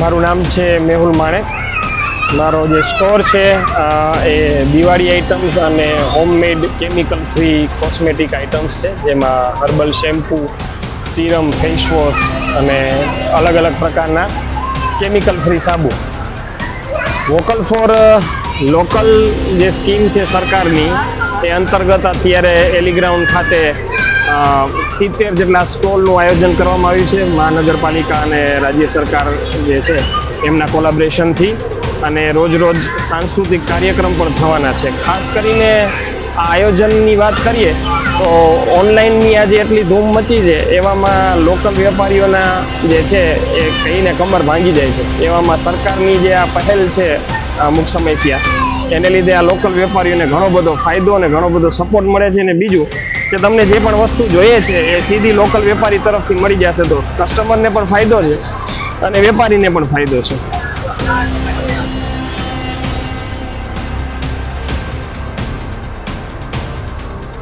મારું નામ છે મેહુલ માણેક. મારો જે સ્ટોર છે એ દિવાળી આઇટમ્સ અને homemade chemical free cosmetic items છે, જેમાં herbal shampoo, serum, face wash અને અલગ અલગ પ્રકારના કેમિકલ ફ્રી સાબુ. વોકલ ફોર લોકલ જે સ્કીમ છે સરકારની, એ અંતર્ગત અત્યારે એલિગ્રાઉન્ડ ખાતે 70 જેટલા સ્ટોલનું આયોજન કરવામાં આવ્યું છે મહાનગરપાલિકા અને રાજ્ય સરકાર જે છે એમના કોલાબરેશનથી. અને રોજ રોજ સાંસ્કૃતિક કાર્યક્રમ પણ થવાના છે. ખાસ કરીને આ આયોજનની વાત કરીએ તો ઓનલાઈનની આજે એટલી ધૂમ મચી છે, એવામાં લોકલ વેપારીઓના જે છે એ કહીને કમર ભાંગી જાય છે. એવામાં સરકારની જે આ પહેલ છે અમુક સમયથી એને લીધે આ લોકલ વેપારીઓને ઘણો બધો ફાયદો અને ઘણો બધો સપોર્ટ મળે છે. અને બીજું કે તમને જે પણ વસ્તુ જોઈએ છે એ સીધી લોકલ વેપારી તરફથી મળી જશે, તો કસ્ટમરને પણ ફાયદો છે અને વેપારીને પણ ફાયદો છે.